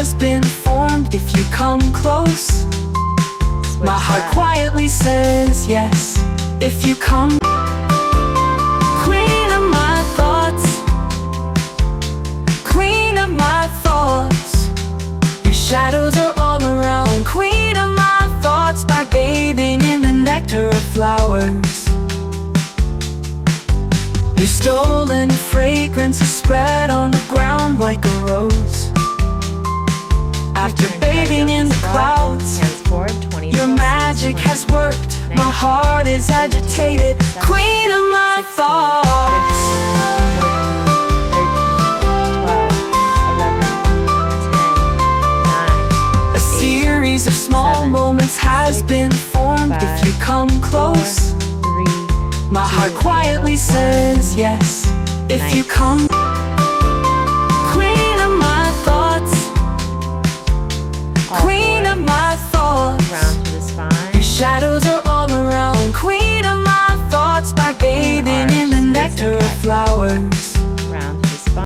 has been formed if you come close. My heart quietly says yes if you come. Queen of my thoughts, queen of my thoughts. Your shadows are all around. Queen of my thoughts, by bathing in the nectar of flowers. Your stolen fragrance is spread on the ground like a rose. After bathing in the clouds, your magic has worked. My heart is agitated. Queen of my thoughts. 12, 11, 10, 9, A series of small 7, moments has been formed 5, if you come close. 4, 3, My heart 2, quietly says yes if Nice. you come. Queen of my thoughts, all queen of my thoughts. round to the spine. Your shadows are all around. Queen of my thoughts, by bathing in the nectar of flowers.